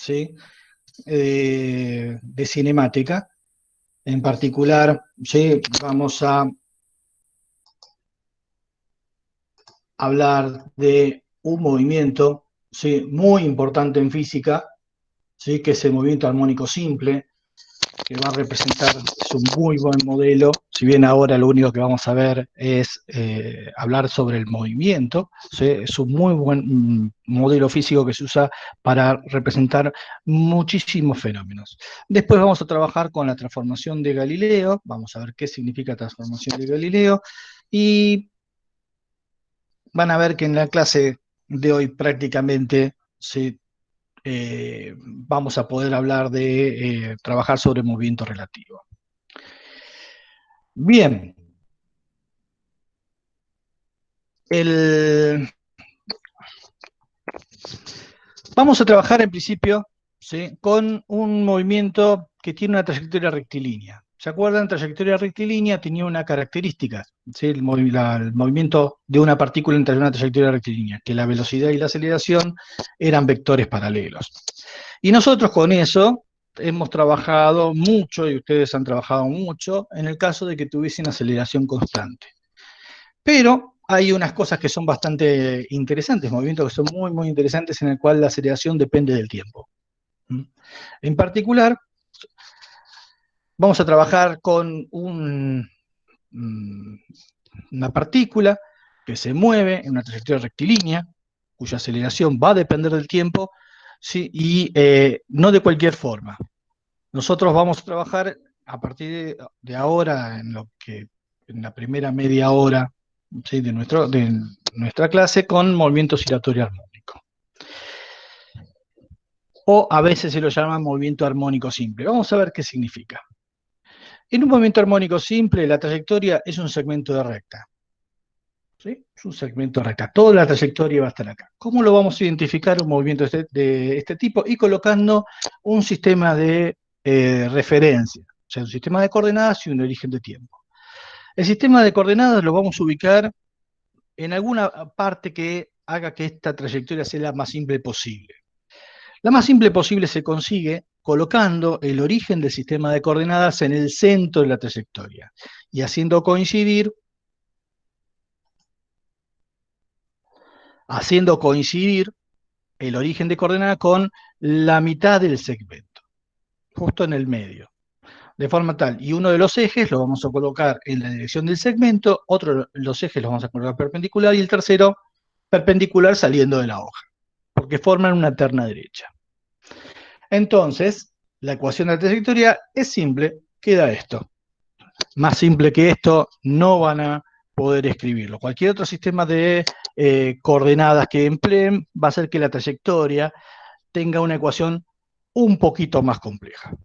¿sí? De cinemática. En particular, ¿sí? Vamos a hablar de un movimiento, ¿sí? Muy importante en física, ¿sí? Que es el movimiento armónico simple, que va a representar, es un muy buen modelo, si bien ahora lo único que vamos a ver es hablar sobre el movimiento, ¿sí? Es un muy buen modelo físico que se usa para representar muchísimos fenómenos. Después vamos a trabajar con la transformación de Galileo, vamos a ver qué significa transformación de Galileo, y van a ver que en la clase de hoy prácticamente se vamos a poder hablar de trabajar sobre movimiento relativo. Bien, el, vamos a trabajar en principio, ¿sí? Con un movimiento que tiene una trayectoria rectilínea. ¿Se acuerdan? Trayectoria rectilínea tenía una característica, ¿sí? El movimiento de una partícula entre una trayectoria rectilínea, que la velocidad y la aceleración eran vectores paralelos. Y nosotros con eso hemos trabajado mucho, y ustedes han trabajado mucho, en el caso de que tuviesen aceleración constante. Pero hay unas cosas que son bastante interesantes, movimientos que son muy, muy interesantes, en el cual la aceleración depende del tiempo. En particular, vamos a trabajar con una partícula que se mueve en una trayectoria rectilínea, cuya aceleración va a depender del tiempo, ¿sí? Y no de cualquier forma. Nosotros vamos a trabajar a partir de ahora, en la primera media hora, ¿sí? de nuestra clase, con movimiento giratorio armónico. O a veces se lo llama movimiento armónico simple. Vamos a ver qué significa. En un movimiento armónico simple, la trayectoria es un segmento de recta. ¿Sí? Es un segmento de recta. Toda la trayectoria va a estar acá. ¿Cómo lo vamos a identificar un movimiento de este tipo? Y colocando un sistema de referencia, o sea, un sistema de coordenadas y un origen de tiempo. El sistema de coordenadas lo vamos a ubicar en alguna parte que haga que esta trayectoria sea la más simple posible. La más simple posible se consigue colocando el origen del sistema de coordenadas en el centro de la trayectoria y haciendo coincidir el origen de coordenada con la mitad del segmento, justo en el medio. De forma tal, y uno de los ejes lo vamos a colocar en la dirección del segmento, otro de los ejes los vamos a colocar perpendicular y el tercero perpendicular saliendo de la hoja, porque forman una terna derecha. Entonces, la ecuación de la trayectoria es simple, queda esto. Más simple que esto no van a poder escribirlo. Cualquier otro sistema de coordenadas que empleen va a hacer que la trayectoria tenga una ecuación un poquito más compleja.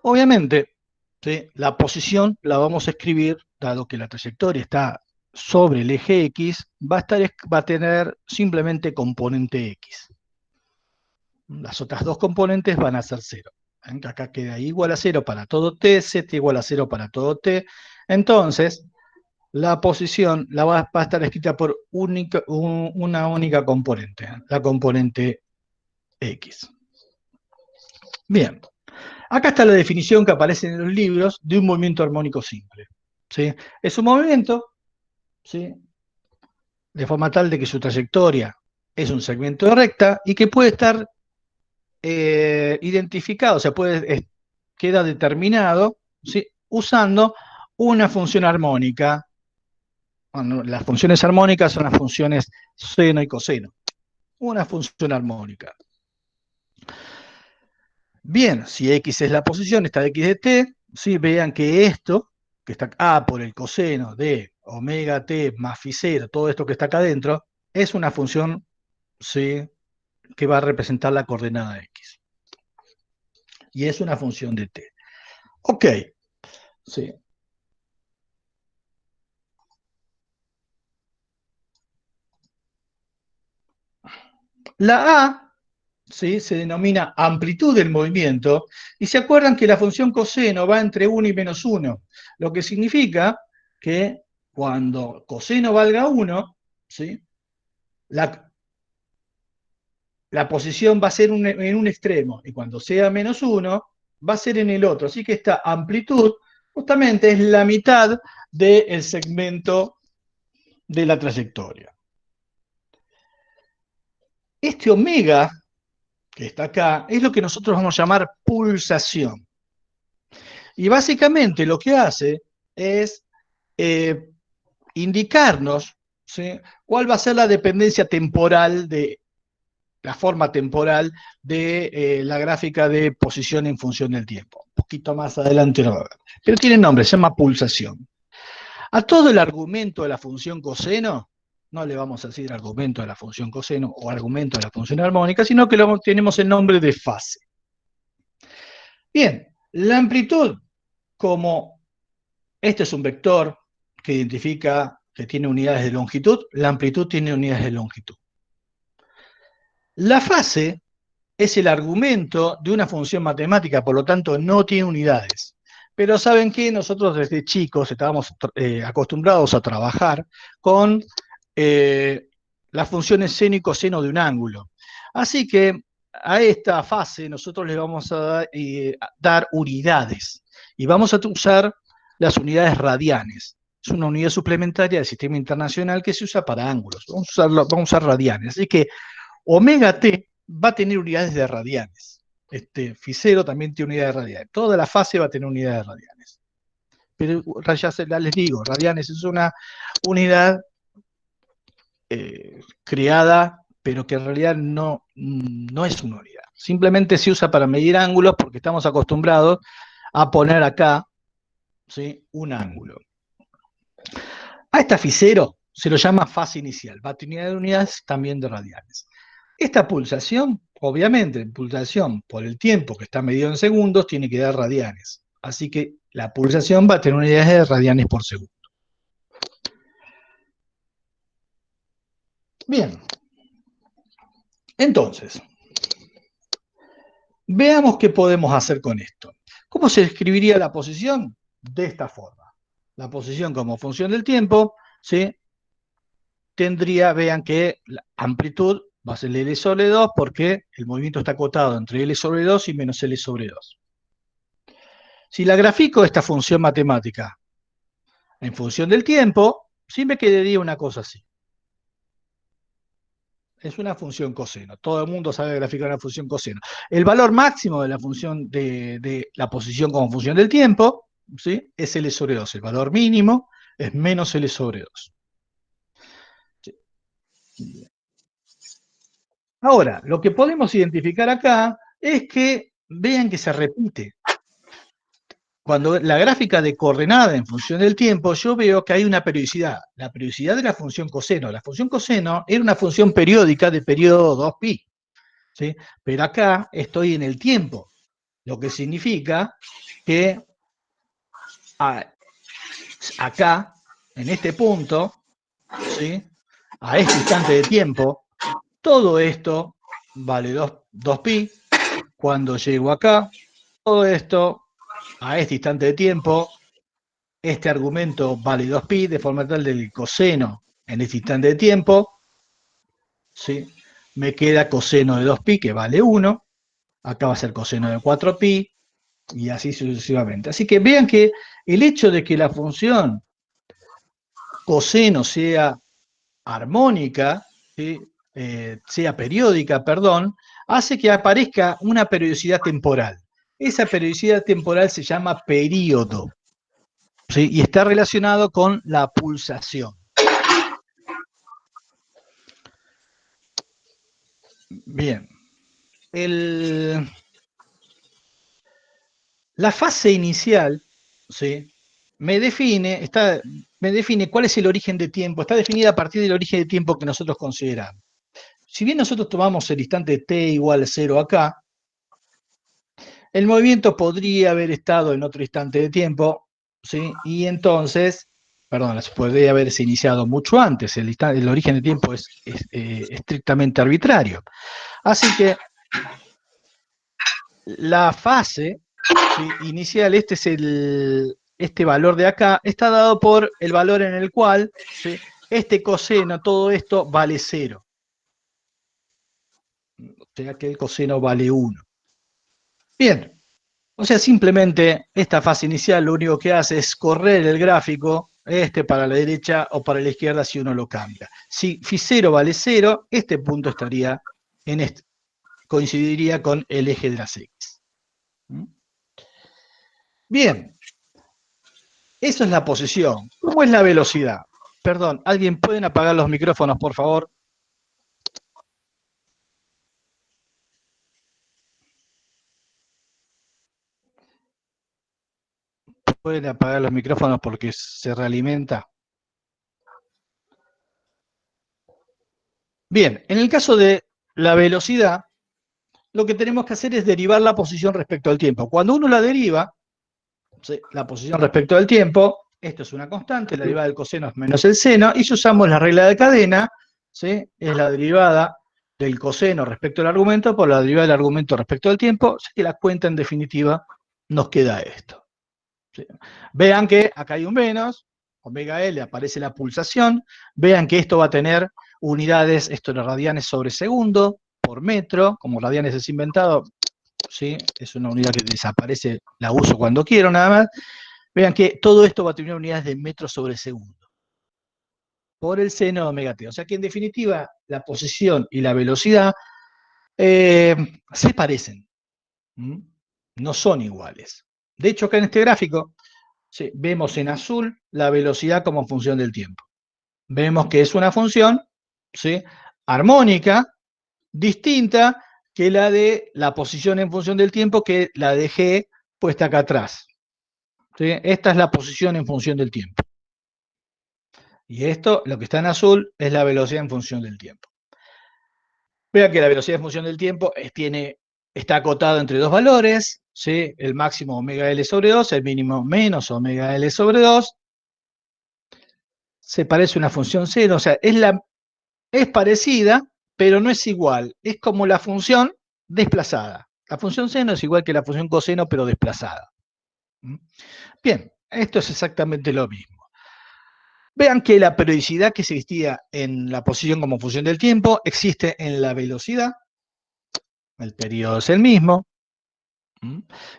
Obviamente, ¿sí? La posición la vamos a escribir, dado que la trayectoria está sobre el eje X, va a tener simplemente componente X. Las otras dos componentes van a ser 0. Acá queda igual a 0 para todo t, z igual a 0 para todo t. Entonces, la posición va a estar escrita por una única componente, la componente X. Bien, acá está la definición que aparece en los libros de un movimiento armónico simple. ¿Sí? Es un movimiento, ¿sí? De forma tal de que su trayectoria es un segmento de recta y que puede estar identificado, o sea, queda determinado, ¿sí? Usando una función armónica. Bueno, las funciones armónicas son las funciones seno y coseno. Una función armónica. Bien, si x es la posición, esta x de t, ¿sí? Vean que esto, que está a por el coseno de omega t más phi 0, todo esto que está acá adentro, es una función, ¿sí? Que va a representar la coordenada x. Y es una función de t. Ok, sí. La a, ¿sí? Se denomina amplitud del movimiento, y se acuerdan que la función coseno va entre 1 y menos 1, lo que significa que cuando coseno valga 1, ¿sí? la posición va a ser en un extremo, y cuando sea -1, va a ser en el otro. Así que esta amplitud justamente es la mitad del segmento de la trayectoria. Este omega, que está acá, es lo que nosotros vamos a llamar pulsación. Y básicamente lo que hace es indicarnos, ¿sí?, cuál va a ser la dependencia temporal la forma temporal de la gráfica de posición en función del tiempo. Un poquito más adelante lo va a ver. Pero tiene nombre, se llama pulsación. A todo el argumento de la función coseno, no le vamos a decir argumento de la función coseno o argumento de la función armónica, sino que tenemos el nombre de fase. Bien, la amplitud, como este es un vector que identifica que tiene unidades de longitud, la amplitud tiene unidades de longitud. La fase es el argumento de una función matemática, por lo tanto no tiene unidades. Pero ¿saben qué? Nosotros desde chicos estábamos acostumbrados a trabajar con las funciones seno y coseno de un ángulo. Así que a esta fase nosotros le vamos a dar unidades. Y vamos a usar las unidades radianes. Es una unidad suplementaria del sistema internacional que se usa para ángulos. Vamos a usar radianes. Así que omega t va a tener unidades de radianes. Este Phi0 también tiene unidades de radianes. Toda la fase va a tener unidades de radianes. Pero ya les digo, radianes es una unidad creada, pero que en realidad no es una unidad. Simplemente se usa para medir ángulos porque estamos acostumbrados a poner acá, ¿sí?, un ángulo. A esta Phi0 se lo llama fase inicial. Va a tener unidades también de radianes. Esta pulsación, obviamente, pulsación por el tiempo que está medido en segundos, tiene que dar radianes. Así que la pulsación va a tener unidades de radianes por segundo. Bien. Entonces, veamos qué podemos hacer con esto. ¿Cómo se escribiría la posición? De esta forma. La posición como función del tiempo, ¿sí?, tendría, vean que la amplitud va a ser L sobre 2 porque el movimiento está acotado entre L sobre 2 y menos L sobre 2. Si la grafico esta función matemática en función del tiempo, sí me quedaría una cosa así. Es una función coseno. Todo el mundo sabe graficar una función coseno. El valor máximo de la función de la posición como función del tiempo, ¿sí?, es L sobre 2. El valor mínimo es menos L sobre 2. ¿Sí? Ahora, lo que podemos identificar acá es que vean que se repite. Cuando la gráfica de coordenada en función del tiempo, yo veo que hay una periodicidad. La periodicidad de la función coseno. La función coseno era una función periódica de periodo 2pi. ¿Sí? Pero acá estoy en el tiempo, lo que significa que acá, en este punto, ¿sí?, a este instante de tiempo, todo esto vale 2pi. Cuando llego acá, todo esto a este instante de tiempo, este argumento vale 2pi, de forma tal del coseno en este instante de tiempo, ¿sí?, me queda coseno de 2pi, que vale 1, acá va a ser coseno de 4pi, y así sucesivamente. Así que vean que el hecho de que la función coseno sea armónica, ¿sí?, sea periódica, perdón, hace que aparezca una periodicidad temporal. Esa periodicidad temporal se llama período, ¿sí?, y está relacionado con la pulsación. Bien. La fase inicial, ¿sí?, me define cuál es el origen de tiempo. Está definida a partir del origen de tiempo que nosotros consideramos. Si bien nosotros tomamos el instante t igual a 0 acá, el movimiento podría haber estado en otro instante de tiempo, ¿sí?, y entonces, perdón, se podría haberse iniciado mucho antes. El origen de tiempo es estrictamente arbitrario. Así que la fase, ¿sí?, inicial, este valor de acá, está dado por el valor en el cual, ¿sí?, este coseno, todo esto, vale 0. O sea que el coseno vale 1. Bien, o sea, simplemente esta fase inicial lo único que hace es correr el gráfico, para la derecha o para la izquierda si uno lo cambia. Si φ0 vale 0, este punto estaría coincidiría con el eje de las X. Bien, eso es la posición. ¿Cómo es la velocidad? Perdón, ¿alguien pueden apagar los micrófonos, por favor? Pueden apagar los micrófonos porque se realimenta. Bien, en el caso de la velocidad, lo que tenemos que hacer es derivar la posición respecto al tiempo. Cuando uno la deriva, la posición respecto al tiempo, esto es una constante, la derivada del coseno es menos el seno, y si usamos la regla de cadena, ¿sí? Es la derivada del coseno respecto al argumento por la derivada del argumento respecto al tiempo, así que la cuenta en definitiva nos queda esto. ¿Sí? Vean que acá hay un menos, omega L aparece la pulsación, vean que esto va a tener unidades, esto de radianes sobre segundo, por metro, como radianes es inventado, ¿sí? Es una unidad que desaparece, la uso cuando quiero nada más. Vean que todo esto va a tener unidades de metros sobre segundo, por el seno de omega t. O sea que en definitiva la posición y la velocidad se parecen, no son iguales. De hecho, acá en este gráfico vemos en azul la velocidad como función del tiempo. Vemos que es una función, ¿sí?, armónica, distinta que la de la posición en función del tiempo, que la dejé puesta acá atrás. ¿Sí? Esta es la posición en función del tiempo. Y esto, lo que está en azul, es la velocidad en función del tiempo. Vean que la velocidad en función del tiempo está acotado entre dos valores, ¿sí? El máximo omega L sobre 2, el mínimo menos omega L sobre 2. Se parece a una función seno, o sea, es parecida, pero no es igual. Es como la función desplazada. La función seno es igual que la función coseno, pero desplazada. Bien, esto es exactamente lo mismo. Vean que la periodicidad que existía en la posición como función del tiempo existe en la velocidad. El periodo es el mismo.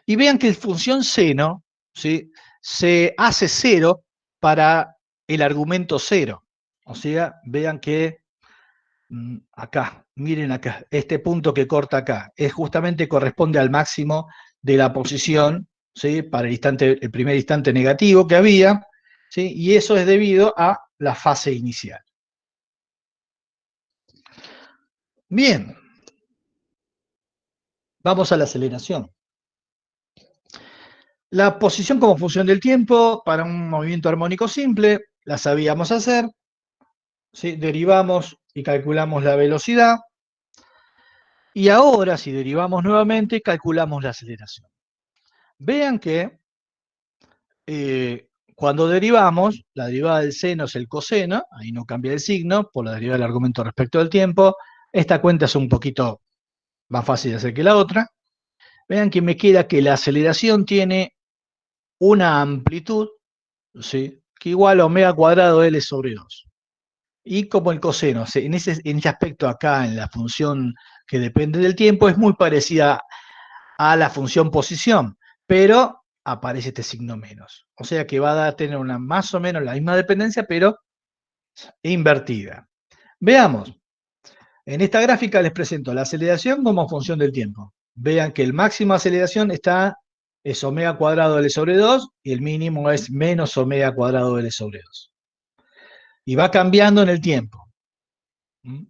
Y vean que la función seno, ¿sí?, se hace cero para el argumento cero. O sea, vean que acá, miren acá, este punto que corta acá, justamente corresponde al máximo de la posición, ¿sí?, para el primer instante negativo que había, ¿sí?, y eso es debido a la fase inicial. Bien, vamos a la aceleración. La posición como función del tiempo para un movimiento armónico simple, la sabíamos hacer, ¿sí? Derivamos y calculamos la velocidad, y ahora, si derivamos nuevamente, calculamos la aceleración. Vean que cuando derivamos, la derivada del seno es el coseno, ahí no cambia el signo, por la derivada del argumento respecto al tiempo. Esta cuenta es un poquito más fácil de hacer que la otra. Vean que me queda que la aceleración tiene una amplitud, ¿sí?, que igual a omega cuadrado L sobre 2. Y como el coseno, en ese aspecto acá, en la función que depende del tiempo, es muy parecida a la función posición, pero aparece este signo menos. O sea que va a tener más o menos la misma dependencia, pero invertida. Veamos. En esta gráfica les presento la aceleración como función del tiempo. Vean que el máximo de aceleración es omega cuadrado L sobre 2 y el mínimo es menos omega cuadrado L sobre 2. Y va cambiando en el tiempo.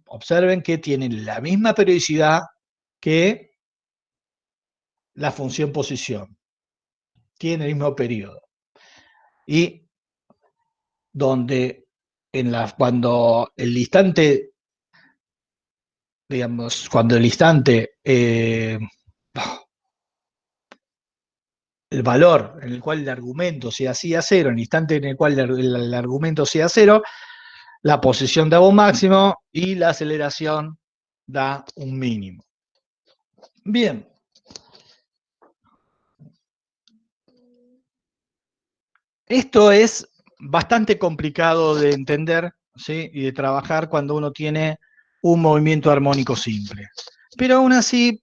Observen que tienen la misma periodicidad que la función posición. Tiene el mismo periodo. Y donde cuando el instante, digamos, cuando el instante, el valor en el cual el argumento sea así a cero, en el instante en el cual el argumento sea cero, la posición da un máximo y la aceleración da un mínimo. Bien. Esto es bastante complicado de entender, ¿sí?, y de trabajar cuando uno tiene un movimiento armónico simple. pero aún así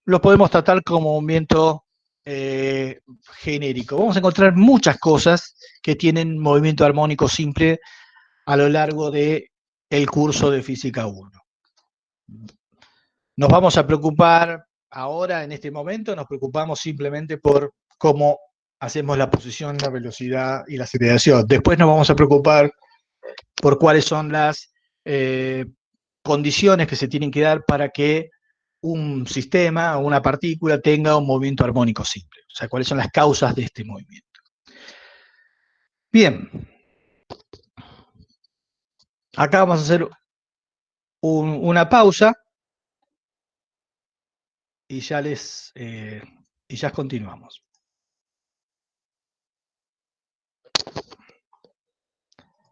lo podemos tratar como movimiento genérico. Vamos a encontrar muchas cosas que tienen movimiento armónico simple a lo largo del curso de Física 1. Nos vamos a preocupar ahora, en este momento, nos preocupamos simplemente por cómo hacemos la posición, la velocidad y la aceleración. Después nos vamos a preocupar por cuáles son las condiciones que se tienen que dar para que un sistema o una partícula tenga un movimiento armónico simple. O sea, cuáles son las causas de este movimiento. Bien. Acá vamos a hacer una pausa y ya continuamos.